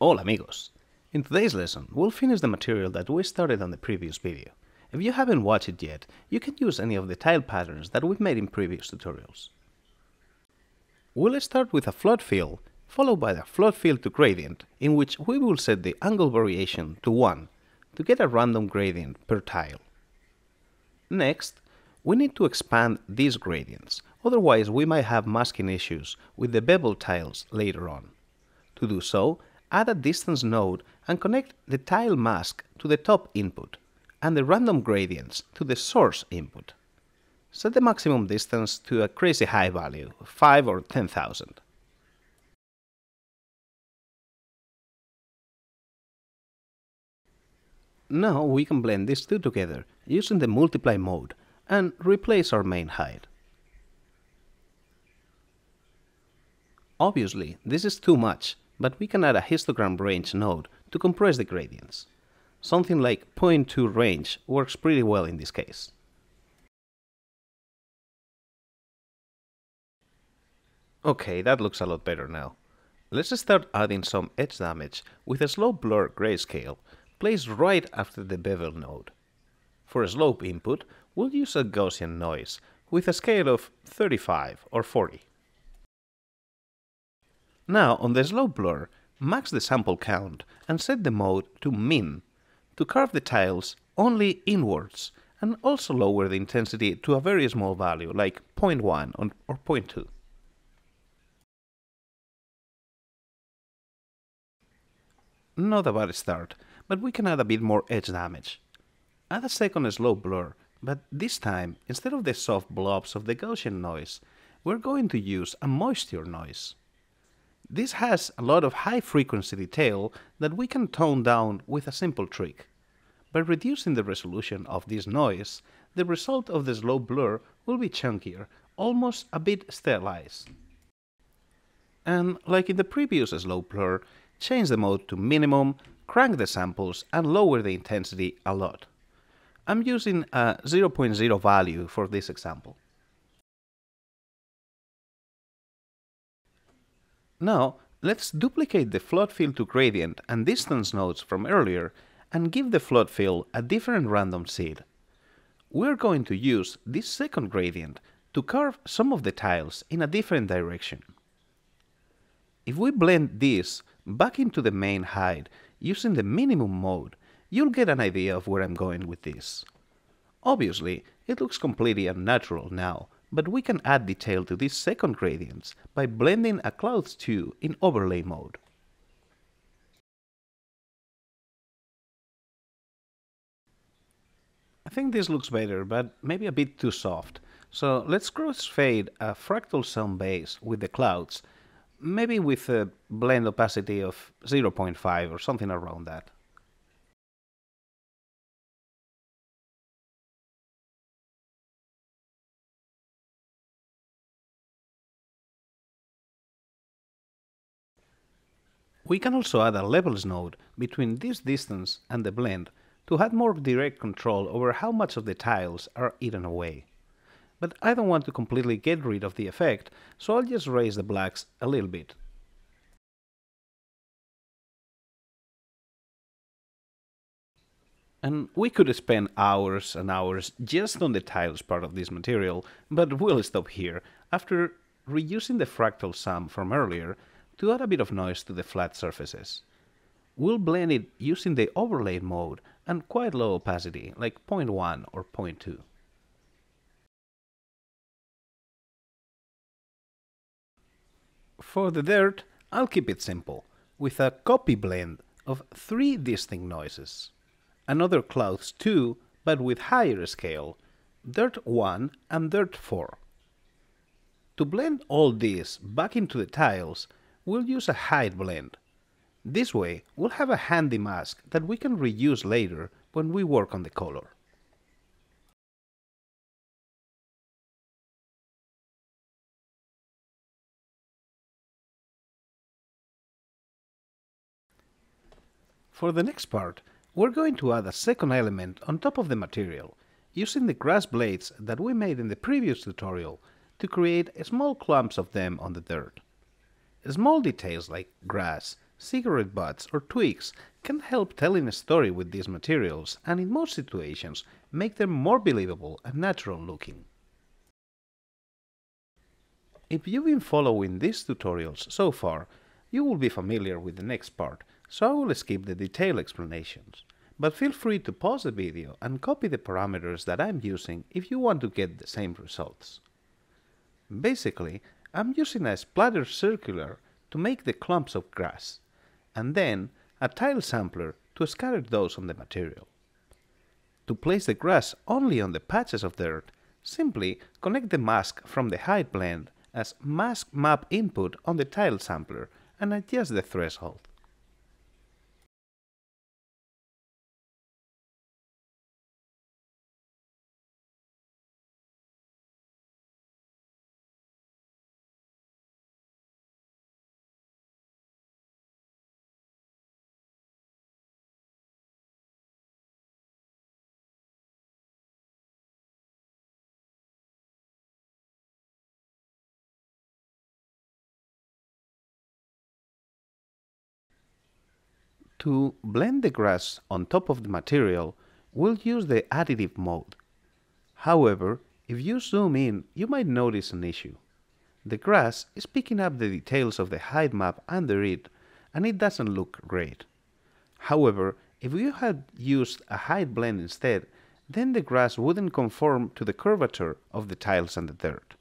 Hola amigos! In today's lesson, we'll finish the material that we started on the previous video. If you haven't watched it yet, you can use any of the tile patterns that we've made in previous tutorials. We'll start with a flood fill, followed by the flood fill to gradient, in which we will set the angle variation to 1 to get a random gradient per tile. Next, we need to expand these gradients, otherwise we might have masking issues with the bevel tiles later on. To do so, add a distance node and connect the tile mask to the top input and the random gradients to the source input. Set the maximum distance to a crazy high value, 5 or 10,000. Now we can blend these two together using the multiply mode and replace our main height. Obviously, this is too much, but we can add a histogram range node to compress the gradients. Something like 0.2 range works pretty well in this case. Okay, that looks a lot better now. Let's start adding some edge damage with a slope blur grayscale placed right after the bevel node. For a slope input, we'll use a Gaussian noise with a scale of 35 or 40. Now, on the slope blur, max the sample count and set the mode to min to carve the tiles only inwards, and also lower the intensity to a very small value like 0.1 or 0.2. Not a bad start, but we can add a bit more edge damage. Add a second slope blur, but this time, instead of the soft blobs of the Gaussian noise, we're going to use a moisture noise. This has a lot of high frequency detail that we can tone down with a simple trick. By reducing the resolution of this noise, the result of the slope blur will be chunkier, almost a bit sterilized. And like in the previous slope blur, change the mode to minimum, crank the samples and lower the intensity a lot. I'm using a 0.0 value for this example. Now, let's duplicate the flood fill to gradient and distance nodes from earlier and give the flood fill a different random seed. We're going to use this second gradient to carve some of the tiles in a different direction. If we blend this back into the main height using the minimum mode, you'll get an idea of where I'm going with this. Obviously, it looks completely unnatural now, but we can add detail to these second gradients by blending a clouds 2 in overlay mode. I think this looks better, but maybe a bit too soft. So let's crossfade a fractal zone base with the clouds, maybe with a blend opacity of 0.5 or something around that. We can also add a levels node between this distance and the blend to have more direct control over how much of the tiles are eaten away. But I don't want to completely get rid of the effect, so I'll just raise the blacks a little bit. And we could spend hours and hours just on the tiles part of this material, but we'll stop here after reusing the fractal sum from earlier to add a bit of noise to the flat surfaces. We'll blend it using the overlay mode and quite low opacity, like 0.1 or 0.2. For the dirt, I'll keep it simple, with a copy blend of 3 distinct noises. Another clouds 2, but with higher scale, dirt 1 and dirt 4. To blend all this back into the tiles, we'll use a height blend. This way, we'll have a handy mask that we can reuse later when we work on the color. For the next part, we're going to add a second element on top of the material, using the grass blades that we made in the previous tutorial to create small clumps of them on the dirt. Small details like grass cigarette butts or twigs can help telling a story with these materials and in most situations make them more believable and natural looking. If you've been following these tutorials so far, you will be familiar with the next part, so I will skip the detailed explanations. But feel free to pause the video and copy the parameters that I'm using if you want to get the same results. Basically, I'm using a splatter circular to make the clumps of grass, and then a tile sampler to scatter those on the material. To place the grass only on the patches of dirt, simply connect the mask from the height blend as mask map input on the tile sampler and adjust the threshold. To blend the grass on top of the material, we'll use the additive mode. However, if you zoom in, you might notice an issue. The grass is picking up the details of the height map under it, and it doesn't look great. However, if you had used a height blend instead, then the grass wouldn't conform to the curvature of the tiles and the dirt.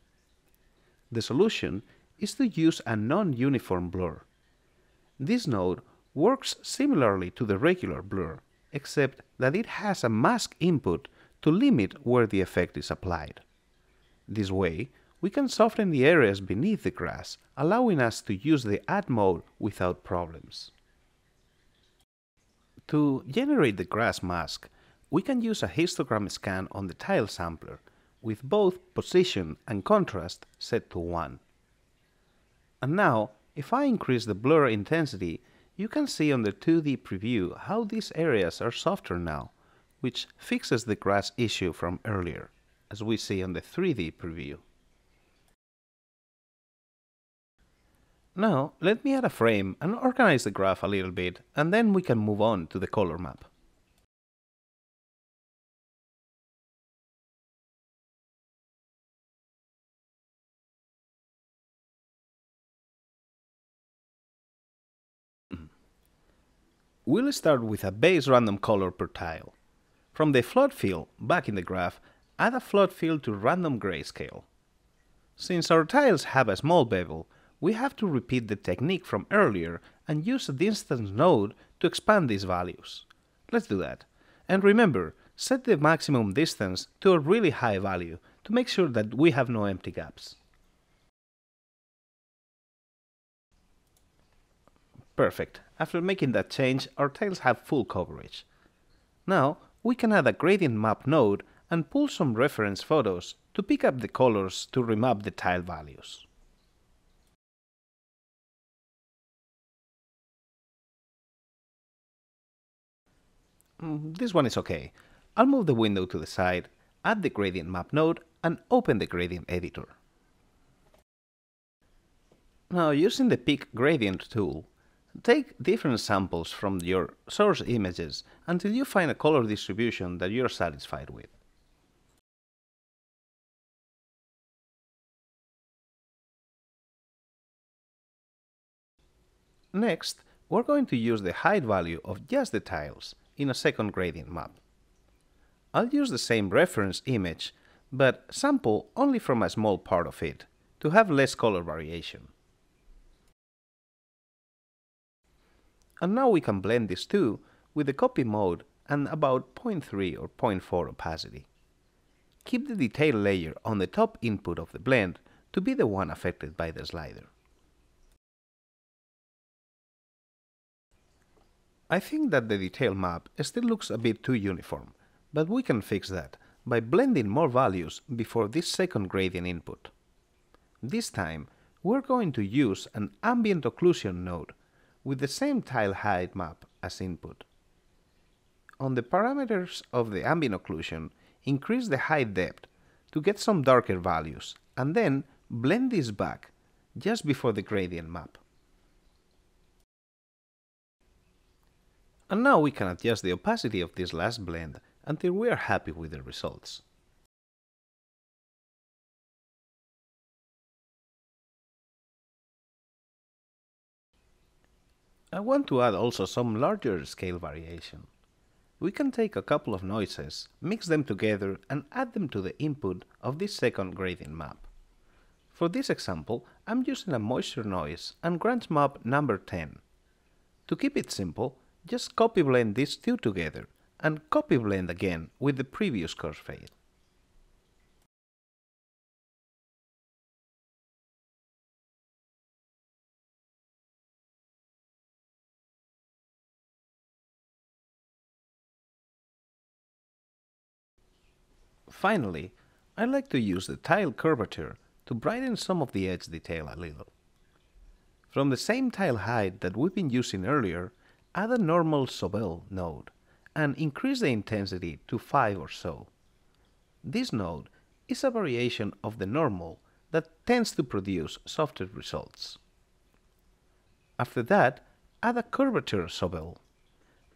The solution is to use a non-uniform blur. This node works similarly to the regular blur, except that it has a mask input to limit where the effect is applied. This way, we can soften the areas beneath the grass, allowing us to use the add mode without problems. To generate the grass mask, we can use a histogram scan on the tile sampler, with both position and contrast set to 1. And now, if I increase the blur intensity, you can see on the 2D preview how these areas are softer now, which fixes the grass issue from earlier, as we see on the 3D preview. Now, let me add a frame and organize the graph a little bit, and then we can move on to the color map. We'll start with a base random color per tile. From the flood fill back in the graph, add a flood fill to random grayscale. Since our tiles have a small bevel, we have to repeat the technique from earlier and use a distance node to expand these values. Let's do that. And remember, set the maximum distance to a really high value to make sure that we have no empty gaps. Perfect. After making that change, our tiles have full coverage. Now, we can add a gradient map node and pull some reference photos to pick up the colors to remap the tile values. This one is okay. I'll move the window to the side, add the gradient map node, and open the gradient editor. Now, using the Pick Gradient tool, take different samples from your source images until you find a color distribution that you're satisfied with. Next, we're going to use the height value of just the tiles in a second gradient map. I'll use the same reference image, but sample only from a small part of it, to have less color variation. And now we can blend these two with the copy mode and about 0.3 or 0.4 opacity. Keep the detail layer on the top input of the blend to be the one affected by the slider. I think that the detail map still looks a bit too uniform, but we can fix that by blending more values before this second gradient input. This time, we're going to use an ambient occlusion node with the same tile height map as input. On the parameters of the ambient occlusion, increase the height depth to get some darker values, and then blend this back just before the gradient map. And now we can adjust the opacity of this last blend until we are happy with the results. I want to add also some larger scale variation. We can take a couple of noises, mix them together and add them to the input of this second gradient map. For this example, I'm using a moisture noise and grunge map number 10. To keep it simple, just copy blend these two together and copy blend again with the previous crossfade. Finally, I like to use the tile curvature to brighten some of the edge detail a little. From the same tile height that we've been using earlier, add a normal Sobel node and increase the intensity to 5 or so. This node is a variation of the normal that tends to produce softer results. After that, add a curvature Sobel.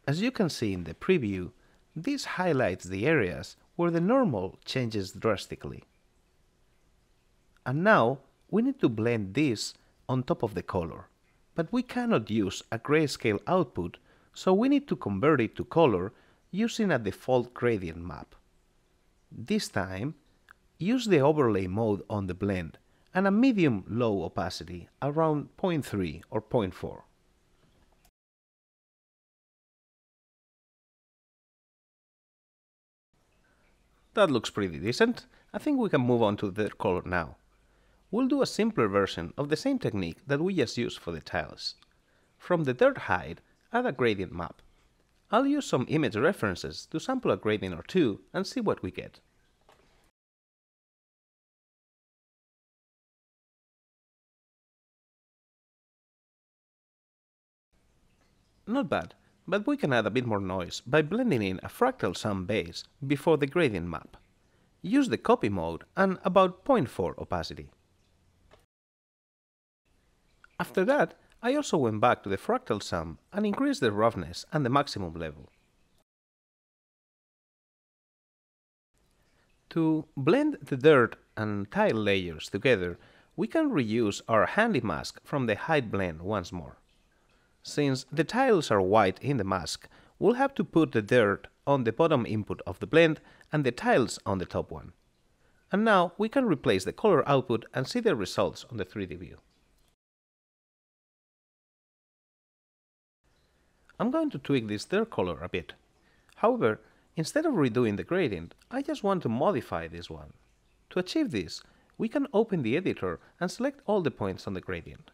As you can see in the preview, this highlights the areas where the normal changes drastically. And now we need to blend this on top of the color, but we cannot use a grayscale output, so we need to convert it to color using a default gradient map. This time, use the overlay mode on the blend and a medium-low opacity around 0.3 or 0.4. That looks pretty decent. I think we can move on to the color now. We'll do a simpler version of the same technique that we just used for the tiles. From the dirt height, add a gradient map. I'll use some image references to sample a gradient or two and see what we get. Not bad, but we can add a bit more noise by blending in a fractal sum base before the gradient map. Use the copy mode and about 0.4 opacity. After that, I also went back to the fractal sum and increased the roughness and the maximum level. To blend the dirt and tile layers together, we can reuse our handy mask from the height blend once more. Since the tiles are white in the mask, we'll have to put the dirt on the bottom input of the blend and the tiles on the top one. And now we can replace the color output and see the results on the 3D view. I'm going to tweak this dirt color a bit. However, instead of redoing the gradient, I just want to modify this one. To achieve this, we can open the editor and select all the points on the gradient.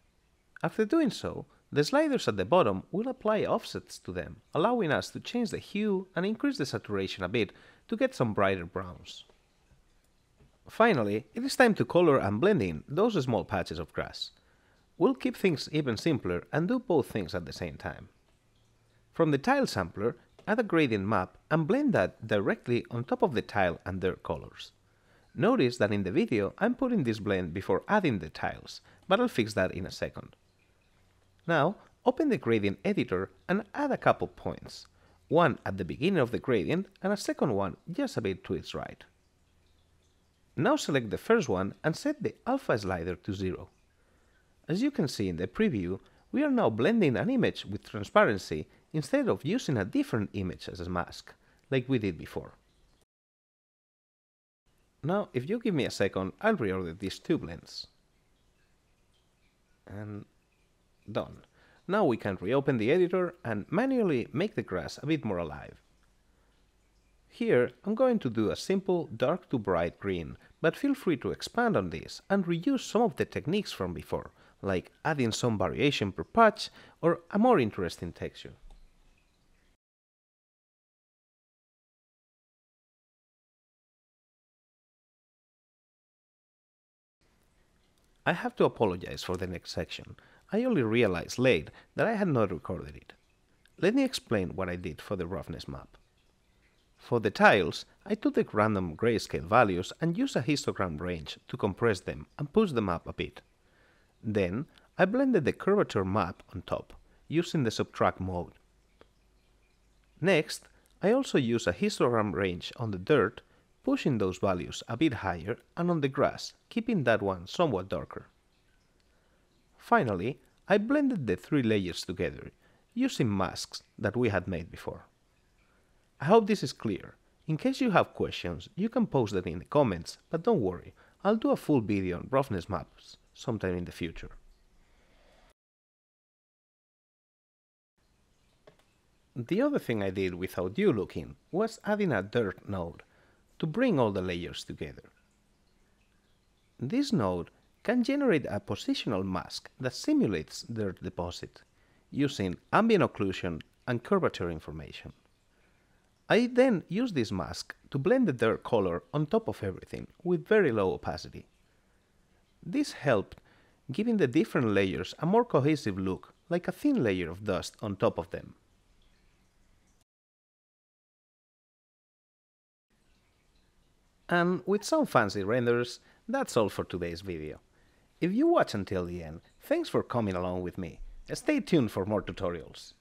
After doing so, the sliders at the bottom will apply offsets to them, allowing us to change the hue and increase the saturation a bit to get some brighter browns. Finally, it is time to color and blend in those small patches of grass. We'll keep things even simpler and do both things at the same time. From the tile sampler, add a gradient map and blend that directly on top of the tile and dirt colors. Notice that in the video I'm putting this blend before adding the tiles, but I'll fix that in a second. Now, open the gradient editor and add a couple points, one at the beginning of the gradient and a second one just a bit to its right. Now select the first one and set the alpha slider to 0. As you can see in the preview, we are now blending an image with transparency instead of using a different image as a mask, like we did before. Now, if you give me a second, I'll reorder these two blends. And done. Now we can reopen the editor and manually make the grass a bit more alive. Here I'm going to do a simple dark to bright green, but feel free to expand on this and reuse some of the techniques from before, like adding some variation per patch or a more interesting texture. I have to apologize for the next section. I only realized late that I had not recorded it. Let me explain what I did for the roughness map. For the tiles, I took the random grayscale values and used a histogram range to compress them and push them up a bit. Then, I blended the curvature map on top, using the subtract mode. Next, I also use a histogram range on the dirt, pushing those values a bit higher, and on the grass, keeping that one somewhat darker. Finally, I blended the three layers together, using masks that we had made before. I hope this is clear. In case you have questions, you can post them in the comments, but don't worry, I'll do a full video on roughness maps sometime in the future. The other thing I did without you looking was adding a dirt node to bring all the layers together. This node can generate a positional mask that simulates dirt deposit, using ambient occlusion and curvature information. I then use this mask to blend the dirt color on top of everything with very low opacity. This helped giving the different layers a more cohesive look, like a thin layer of dust on top of them. And with some fancy renders, that's all for today's video. If you watch until the end, thanks for coming along with me. Stay tuned for more tutorials.